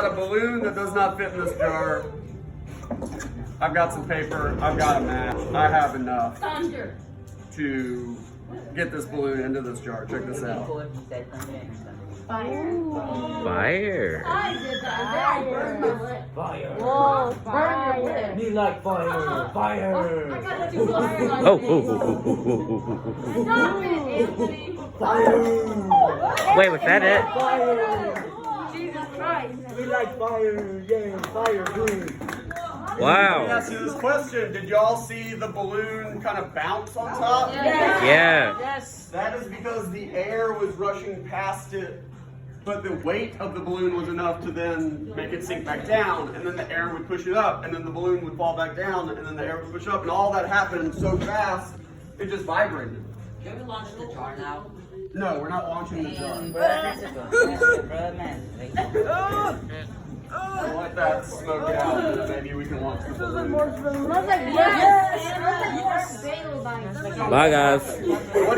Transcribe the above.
got a balloon that does not fit in this jar. I've got some paper. I've got a match. I have enough to get this balloon into this jar. Check this out. Fire. Fire. I did that. Burn my lip. Fire. Whoa, burn your lip. Me like fire. Fire. I got too fire on Oh, me. Stop it, Anthony. Fire. Wait, was that it? Fire. Jesus Christ. We like fire. Yeah, fire good. Wow. Ask you this question. Did y'all see the balloon kind of bounce on top? Yeah. Yes. That is because the air was rushing past it, but the weight of the balloon was enough to then make it sink back down, and then the air would push it up, and then the balloon would fall back down, and then the air would push up, and all that happened so fast, it just vibrated. Can we launch the jar now? No, we're not launching the jar. I'll let that smoke out, and then maybe we can launch the balloon. Smells like yes. Smells like more stable by Bye, guys. What do you